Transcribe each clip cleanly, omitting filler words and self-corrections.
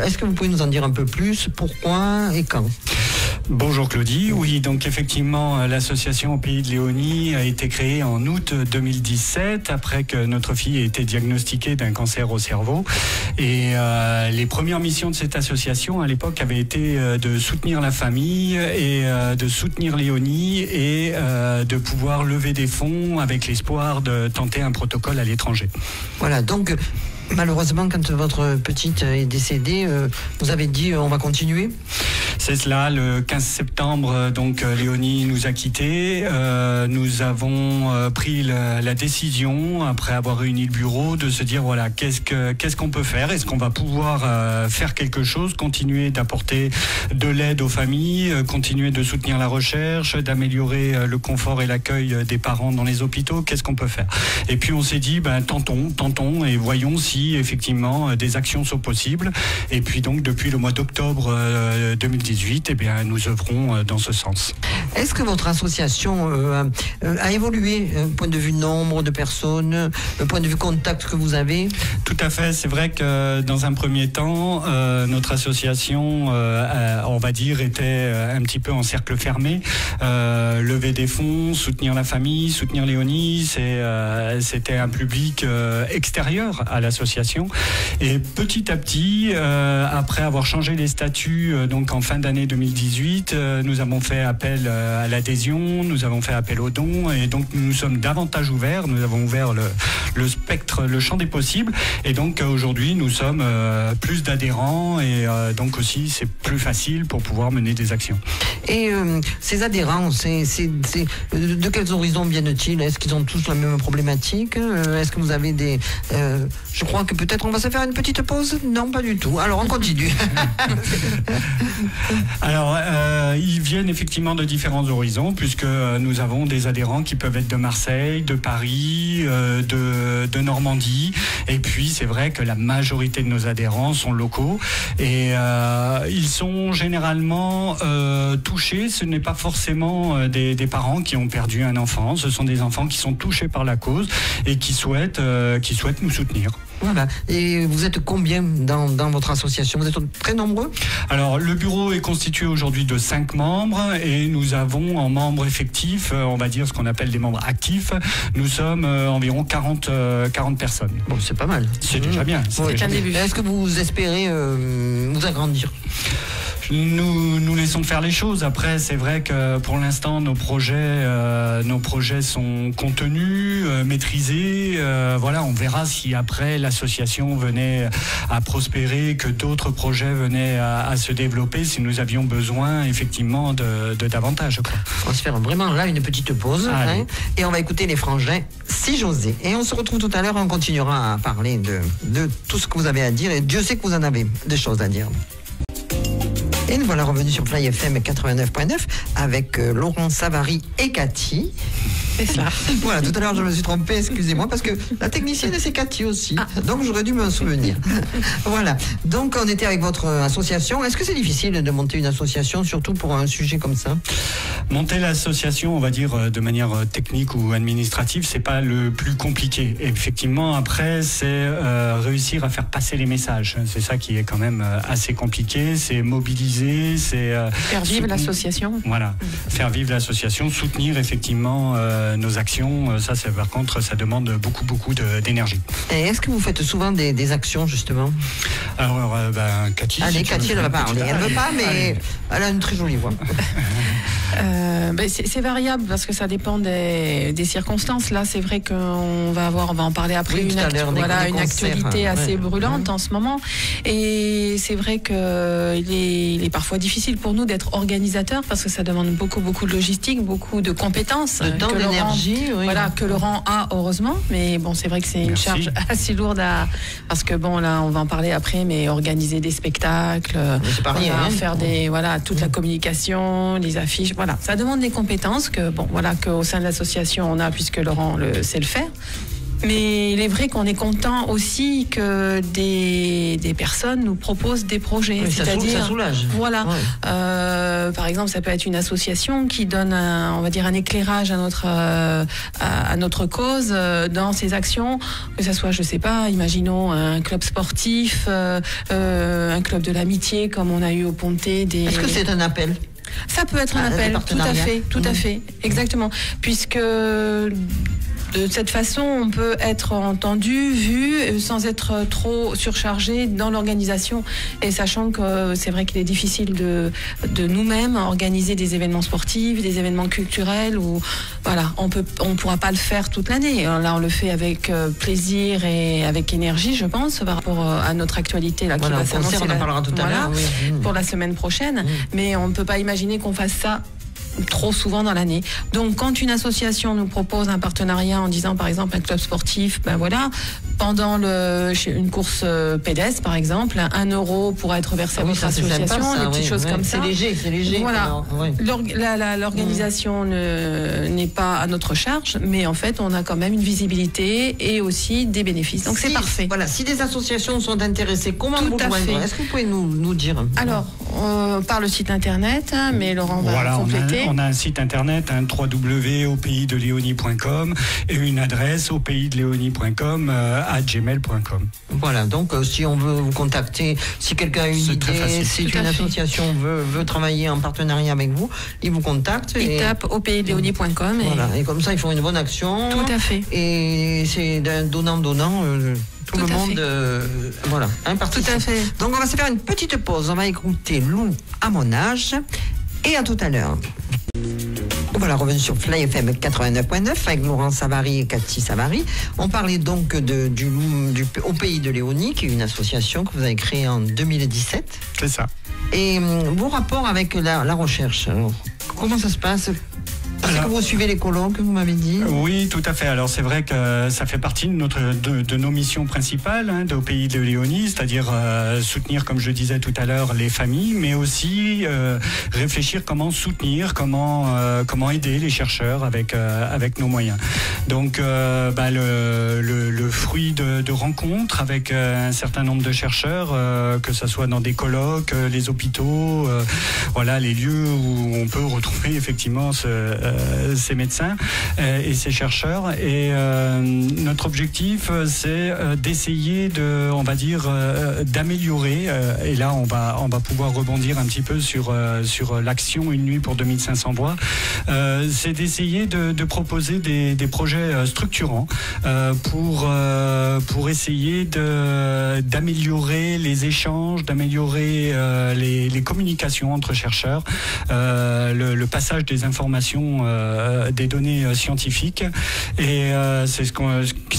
Est-ce que vous pouvez nous en dire un peu plus? Pourquoi et quand? Bonjour Claudie, oui, donc effectivement l'association au Pays de Léonie a été créée en août 2017 après que notre fille ait été diagnostiquée d'un cancer au cerveau, et les premières missions de cette association à l'époque avaient été de soutenir la famille et de soutenir Léonie et de pouvoir lever des fonds avec l'espoir de tenter un protocole à l'étranger. Voilà, donc malheureusement, quand votre petite est décédée, vous avez dit on va continuer? C'est cela, le 15 septembre, donc Léonie nous a quittés. Nous avons pris la décision, après avoir réuni le bureau, de se dire voilà, qu'est-ce qu'on peut faire? Est-ce qu'on va pouvoir faire quelque chose, continuer d'apporter de l'aide aux familles, continuer de soutenir la recherche, d'améliorer le confort et l'accueil des parents dans les hôpitaux? Qu'est-ce qu'on peut faire? Et puis on s'est dit, tentons et voyons si effectivement des actions sont possibles. Et puis donc depuis le mois d'octobre 2018, eh bien, nous œuvrons dans ce sens. Est-ce que votre association a évolué, point de vue nombre de personnes, point de vue contact que vous avez? Tout à fait, c'est vrai que dans un premier temps, notre association, on va dire, était un petit peu en cercle fermé. Lever des fonds, soutenir la famille, soutenir Léonie, c'était un public extérieur à l'association. Et petit à petit, après avoir changé les statuts, donc en fin d'année 2018, nous avons fait appel à l'adhésion, nous avons fait appel aux dons, et donc nous sommes davantage ouverts. Nous avons ouvert le spectre, le champ des possibles, et donc aujourd'hui nous sommes plus d'adhérents, et donc aussi c'est plus facile pour pouvoir mener des actions. Et ces adhérents, de quels horizons viennent-ils? Est-ce qu'ils ont tous la même problématique? Est-ce que vous avez des... je crois que peut-être on va se faire une petite pause. Non, pas du tout. Alors on continue. Alors, ils viennent effectivement de différents horizons, puisque nous avons des adhérents qui peuvent être de Marseille, de Paris, de Normandie. Et puis, c'est vrai que la majorité de nos adhérents sont locaux. Et ils sont généralement touchés. Ce n'est pas forcément des parents qui ont perdu un enfant. Ce sont des enfants qui sont touchés par la cause et qui souhaitent nous soutenir. Voilà. Et vous êtes combien dans votre association? Vous êtes très nombreux? Alors, le bureau est constitué aujourd'hui de 5 membres, et nous avons en membres effectifs, on va dire ce qu'on appelle des membres actifs, nous sommes environ 40 personnes. Bon, c'est pas mal. C'est déjà bien. C'est un début. Est-ce que vous espérez vous agrandir? Nous laissons faire les choses. Après, c'est vrai que pour l'instant, nos projets sont contenus, maîtrisés. Voilà, on verra si après l'association venait à prospérer, que d'autres projets venaient à se développer, si nous avions besoin effectivement de davantage. On va se faire vraiment là une petite pause, et on va écouter les Frangins, Si José. Et on se retrouve tout à l'heure, on continuera à parler de tout ce que vous avez à dire, et Dieu sait que vous en avez des choses à dire. Et nous voilà revenus sur Fly FM 89.9 avec Laurent Savary et Cathy. C'est ça. Voilà, tout à l'heure je me suis trompée, excusez-moi, parce que la technicienne c'est Cathy aussi. Donc j'aurais dû me souvenir. Voilà. Donc on était avec votre association. Est-ce que c'est difficile de monter une association, surtout pour un sujet comme ça? Monter l'association, on va dire de manière technique ou administrative, c'est pas le plus compliqué. Et effectivement, après, c'est réussir à faire passer les messages. C'est ça qui est quand même assez compliqué. C'est mobiliser, c'est faire vivre l'association. Voilà, faire vivre l'association, soutenir effectivement nos actions. Ça, par contre, ça demande beaucoup d'énergie. Et est-ce que vous faites souvent des actions justement? Alors, Cathy. Allez, Cathy, elle va parler. Elle ne veut pas, mais elle a une très jolie voix. C'est variable parce que ça dépend des circonstances. Là, c'est vrai qu'on va en parler après, une actualité assez brûlante en ce moment. Et c'est vrai qu'il est parfois difficile pour nous d'être organisateurs parce que ça demande beaucoup de logistique, beaucoup de compétences. De temps, d'énergie. Que Laurent a, heureusement. Mais bon, c'est vrai que c'est une charge assez lourde parce que bon, là, on va en parler après, mais organiser des spectacles, faire toute la communication, les affiches, voilà. Ça demande des compétences qu'au sein de l'association on a, puisque Laurent sait le faire. Mais il est vrai qu'on est content aussi que des personnes nous proposent des projets. Oui, c'est-à-dire, ça soulage. Voilà. Ouais. Par exemple, ça peut être une association qui donne un éclairage à notre cause dans ses actions, que ce soit, je sais pas, imaginons un club sportif, un club de l'amitié comme on a eu au Pontet. Est-ce que c'est un appel ? Ça peut être un appel, tout à fait, exactement. Puisque de cette façon, on peut être entendu, vu, sans être trop surchargé dans l'organisation. Et sachant que c'est vrai qu'il est difficile de nous-mêmes organiser des événements sportifs, des événements culturels, où voilà, on pourra pas le faire toute l'année. Là, on le fait avec plaisir et avec énergie, je pense, par rapport à notre actualité là, qui va s'annoncer. On en parlera tout à l'heure. Oui. Pour la semaine prochaine. Mais on ne peut pas imaginer qu'on fasse ça trop souvent dans l'année. Donc, quand une association nous propose un partenariat en disant, par exemple, un club sportif, ben voilà, pendant une course pédestre, par exemple, 1 euro pourra être versé à votre association, des petites choses comme ça. C'est léger. Voilà. L'organisation n'est pas à notre charge, mais en fait, on a quand même une visibilité et aussi des bénéfices. Donc, c'est parfait. Voilà. Si des associations sont intéressées, comment vous joindre ? Est-ce que vous pouvez nous dire ? Alors, par le site internet, mais Laurent va compléter. On a un site internet, www.aupaysdeleonie.com et une adresse aupaysdeleonie.com @gmail.com. Voilà, donc si on veut vous contacter, si quelqu'un a une idée, si une association veut travailler en partenariat avec vous, il vous contacte. Il tape aupaysdeleonie.com. Voilà, et comme ça, ils font une bonne action. Tout à fait. Et c'est d'un donnant-donnant. Tout le monde, voilà, participe. Tout à fait. Donc on va se faire une petite pause. On va écouter Lou à mon âge. Et à tout à l'heure. Voilà, revenu sur Fly FM 89.9 avec Laurent Savary et Cathy Savary. On parlait donc du Au Pays de Léonie, qui est une association que vous avez créée en 2017. C'est ça. Et vos rapports avec la recherche, alors, comment ça se passe ? Est-ce que vous suivez les colloques, vous m'avez dit ? Oui, tout à fait. Alors c'est vrai que ça fait partie de nos missions principales au Pays de Léonie, c'est-à-dire soutenir, comme je disais tout à l'heure, les familles, mais aussi réfléchir comment soutenir, comment aider les chercheurs avec nos moyens. Donc le fruit de rencontres avec un certain nombre de chercheurs, que ce soit dans des colloques, les hôpitaux, voilà, les lieux où on peut retrouver effectivement ces médecins et ces chercheurs. Et notre objectif, c'est d'essayer d'améliorer. Et là, on va pouvoir rebondir un petit peu sur l'action Une nuit pour 2500 voix. C'est d'essayer de proposer des projets structurants pour essayer d'améliorer les échanges, d'améliorer les communications entre chercheurs, le passage des informations, des données scientifiques, et c'est ce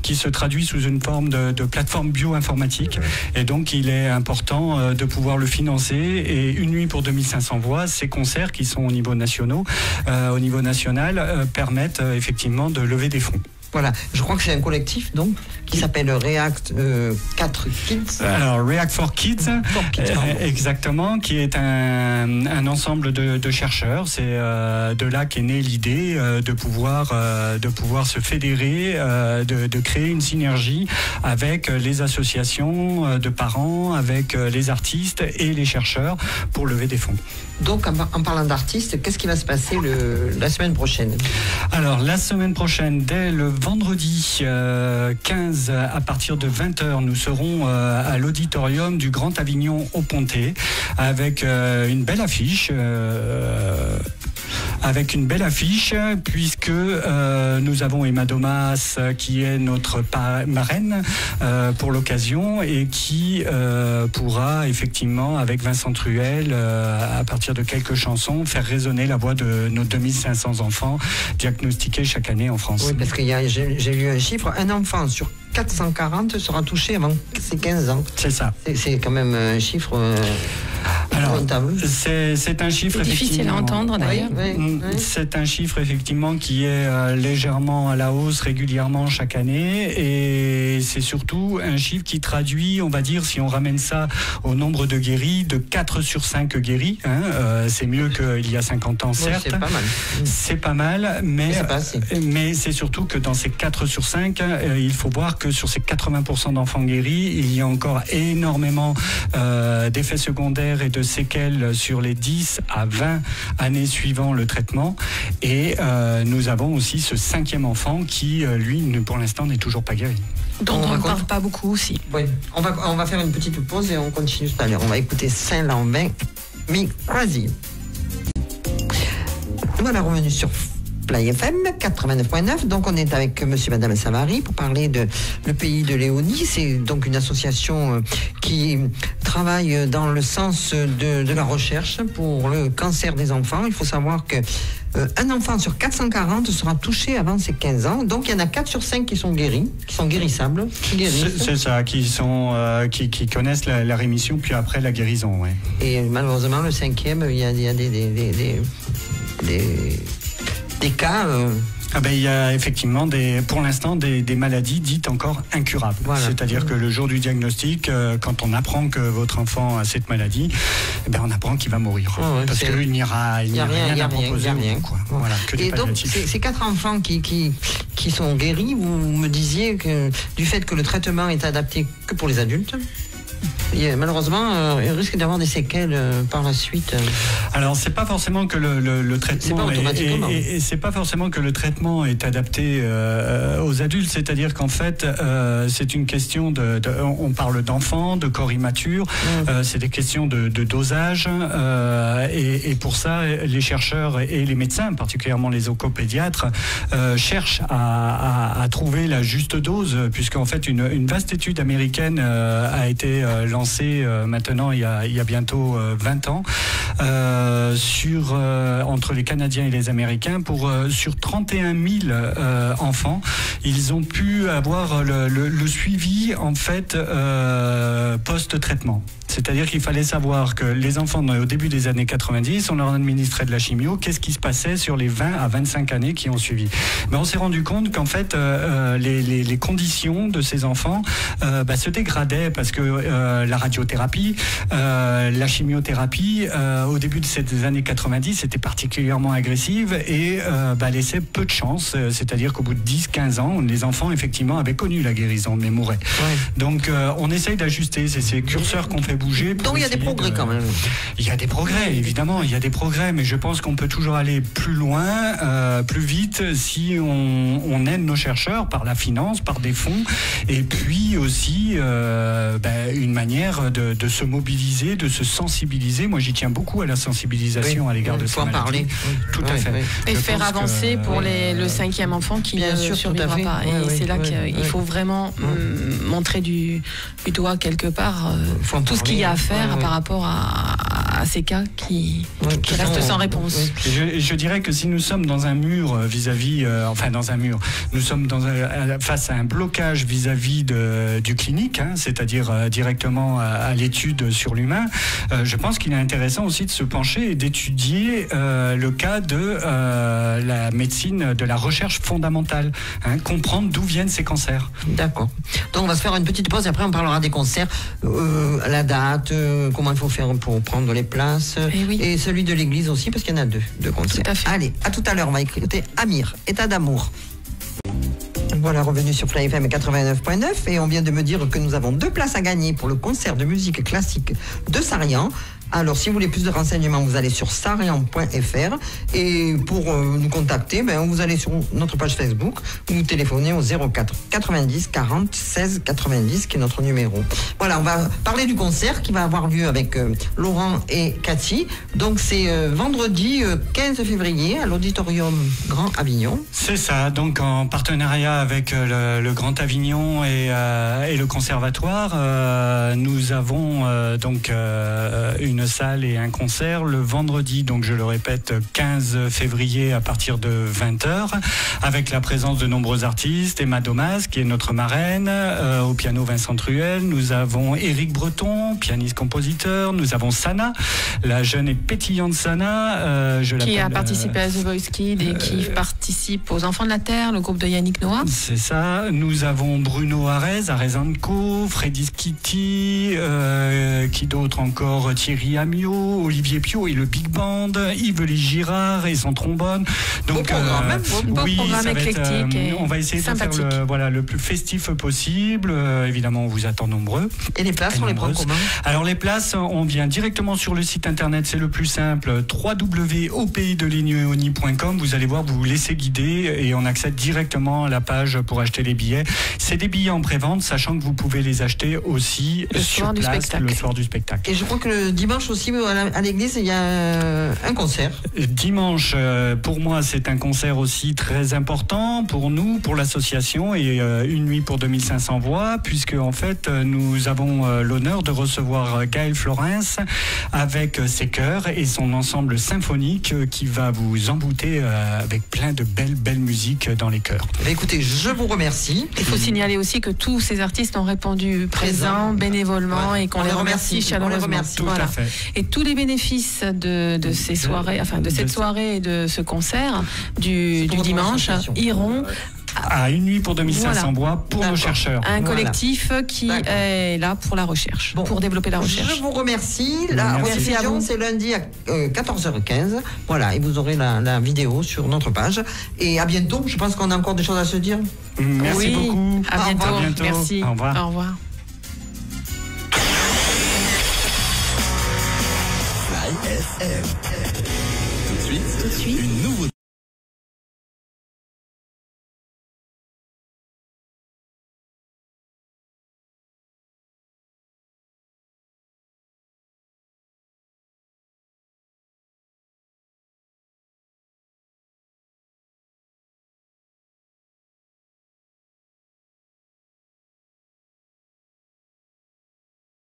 qui se traduit sous une forme de plateforme bioinformatique. Et donc il est important de pouvoir le financer, et Une nuit pour 2500 voix, ces concerts qui sont au niveau national permettent effectivement de lever des fonds. Voilà, je crois que c'est un collectif donc qui s'appelle React 4 Kids. Alors React for Kids, exactement, qui est un ensemble de chercheurs. C'est de là qu'est née l'idée de pouvoir se fédérer, de créer une synergie avec les associations de parents, avec les artistes et les chercheurs pour lever des fonds. Donc en parlant d'artistes, qu'est-ce qui va se passer la semaine prochaine ? Alors la semaine prochaine, dès le vendredi 15 à partir de 20h, nous serons à l'auditorium du Grand Avignon au Pontet avec une belle affiche. Puisque nous avons Emma Domas qui est notre marraine pour l'occasion, et qui pourra effectivement, avec Vincent Truel, à partir de quelques chansons, faire résonner la voix de nos 2500 enfants diagnostiqués chaque année en France. Oui, parce que j'ai lu un chiffre, un enfant sur 440 sera touché avant ses 15 ans. C'est ça. C'est quand même un chiffre... Alors, c'est un chiffre difficile à entendre d'ailleurs. C'est un chiffre effectivement qui est légèrement à la hausse régulièrement chaque année, et c'est surtout un chiffre qui traduit, on va dire, si on ramène ça au nombre de guéris, de 4 sur 5 guéris. C'est mieux qu'il y a 50 ans, certes. C'est pas mal. C'est pas mal, mais c'est surtout que dans ces 4 sur 5, il faut voir que sur ces 80% d'enfants guéris, il y a encore énormément d'effets secondaires et de séquelles sur les 10 à 20 années suivant le traitement. Et nous avons aussi ce 5e enfant qui, lui, pour l'instant, n'est toujours pas guéri. Dont on ne parle pas beaucoup aussi. Oui, on va faire une petite pause et on continue tout à l'heure. On va écouter Saint-Lambin, Me Crazy. Voilà, revenu sur Play FM 89.9. Donc on est avec monsieur et madame Savary pour parler de Le Pays de Léonie. C'est donc une association qui travaille dans le sens de la recherche pour le cancer des enfants. Il faut savoir que un enfant sur 440 sera touché avant ses 15 ans. Donc il y en a 4 sur 5 qui sont guéris, qui sont guérissables. C'est ça, qui connaissent la rémission puis après la guérison. Ouais. Et malheureusement le 5e, il y a des cas. Il y a effectivement pour l'instant des maladies dites encore incurables. Voilà. C'est-à-dire que le jour du diagnostic, quand on apprend que votre enfant a cette maladie, on apprend qu'il va mourir. Parce qu'il n'y a rien à proposer. Voilà, que des palliatifs. Donc ces 4 enfants qui sont guéris, vous me disiez que du fait que le traitement est adapté que pour les adultes, malheureusement, il risque d'avoir des séquelles par la suite. Alors, c'est pas forcément que le traitement c'est pas forcément que le traitement est adapté aux adultes. C'est-à-dire qu'en fait, c'est une question on parle d'enfants, de corps immatures. C'est des questions de dosage. Et pour ça, les chercheurs et les médecins, particulièrement les oncopédiatres, cherchent à trouver la juste dose, puisqu'en fait, une vaste étude américaine a été lancé maintenant il y a bientôt 20 ans entre les Canadiens et les Américains sur 31 000 enfants. Ils ont pu avoir le suivi en fait post-traitement. C'est-à-dire qu'il fallait savoir que les enfants, au début des années 90, on leur administrait de la chimio. Qu'est-ce qui se passait sur les 20 à 25 années qui ont suivi? On s'est rendu compte qu'en fait, les conditions de ces enfants se dégradaient parce que la radiothérapie, la chimiothérapie, au début de ces années 90, était particulièrement agressive et laissait peu de chance. C'est-à-dire qu'au bout de 10-15 ans, les enfants, effectivement, avaient connu la guérison, mais mouraient. Ouais. Donc, on essaye d'ajuster. C'est ces curseurs qu'on fait bouger. Donc, il y a des progrès quand même. Il y a des progrès, évidemment. Il y a des progrès, mais je pense qu'on peut toujours aller plus loin, plus vite, si on aide nos chercheurs par la finance, par des fonds, et puis aussi une manière de se mobiliser, de se sensibiliser. Moi, j'y tiens beaucoup à la sensibilisation à l'égard de ces maladies. Parler. Tout à fait. Et faire avancer pour le 5e enfant qui ne survivra pas. Et c'est là qu'il faut vraiment montrer du doigt quelque part tout ce qu'il y a à faire par rapport à ces cas qui restent sans réponse. Je dirais que si nous sommes dans un mur nous sommes face à un blocage vis-à-vis du clinique, c'est-à-dire directement à l'étude sur l'humain, je pense qu'il est intéressant aussi de se pencher et d'étudier le cas de la médecine, de la recherche fondamentale, comprendre d'où viennent ces cancers. D'accord. Donc on va se faire une petite pause et après on parlera des concerts, la date, comment il faut faire pour prendre les places et celui de l'église aussi parce qu'il y en a deux concerts. Tout à fait. Allez, à tout à l'heure, on va écouter Amir, État d'amour. Voilà, revenu sur Play FM 89.9 et on vient de me dire que nous avons 2 places à gagner pour le concert de musique classique de Sarian. Alors, si vous voulez plus de renseignements, vous allez sur sarian.fr et pour nous contacter, vous allez sur notre page Facebook ou vous téléphonez au 04 90 40 16 90 qui est notre numéro. Voilà, on va parler du concert qui va avoir lieu avec Laurent et Cathy. Donc, c'est vendredi 15 février à l'Auditorium Grand Avignon. C'est ça, donc en partenariat avec le Grand Avignon et le Conservatoire, nous avons donc une une salle et un concert le vendredi, donc je le répète, 15 février à partir de 20h, avec la présence de nombreux artistes. Emma Domas, qui est notre marraine, au piano Vincent Truel. Nous avons Éric Breton, pianiste-compositeur. Nous avons Sana, la jeune et pétillante Sana. Qui a participé à The Voice Kids et qui participe aux Enfants de la Terre, le groupe de Yannick Noah. C'est ça. Nous avons Bruno Arez, Arez & Co, Freddy Skitty, qui d'autre encore, Thierry Amiot, Olivier Pio et le Big Band, Yves Girard et son trombone. Donc, beau programme éclectique. On va essayer sympathique. de faire le plus festif possible. Évidemment, on vous attend nombreux. Et les places, on les prend comment? Alors, les places, on vient directement sur le site internet, c'est le plus simple, www.aupaysdeligneoni.com. Vous allez voir, vous vous laissez guider et on accède directement à la page pour acheter les billets. C'est des billets en prévente, sachant que vous pouvez les acheter aussi sur place le soir du spectacle. Et je crois que le dimanche aussi, à l'église, il y a un concert. Dimanche, pour moi, c'est un concert aussi très important pour nous, pour l'association, et une nuit pour 2500 voix, puisque en fait, nous avons l'honneur de recevoir Gaël Florence avec ses chœurs et son ensemble symphonique qui va vous embouter avec plein de belles musiques dans les chœurs. Écoutez, je vous remercie. Il faut signaler aussi que tous ces artistes ont répondu présents, bénévolement, et qu'on les remercie chaleureusement. Tout à fait. Et tous les bénéfices de ces soirées, enfin de cette soirée et de ce concert du dimanche iront à une nuit pour 2500 voix pour nos chercheurs. Un collectif qui est là pour la recherche, pour développer la recherche. Je vous remercie. La rediffusion, c'est lundi à 14h15. Voilà, et vous aurez la vidéo sur notre page. Et à bientôt. Je pense qu'on a encore des choses à se dire. Merci beaucoup. À bientôt. Merci. Au revoir. Au revoir. Fly FM. Tout de suite, une nouveauté.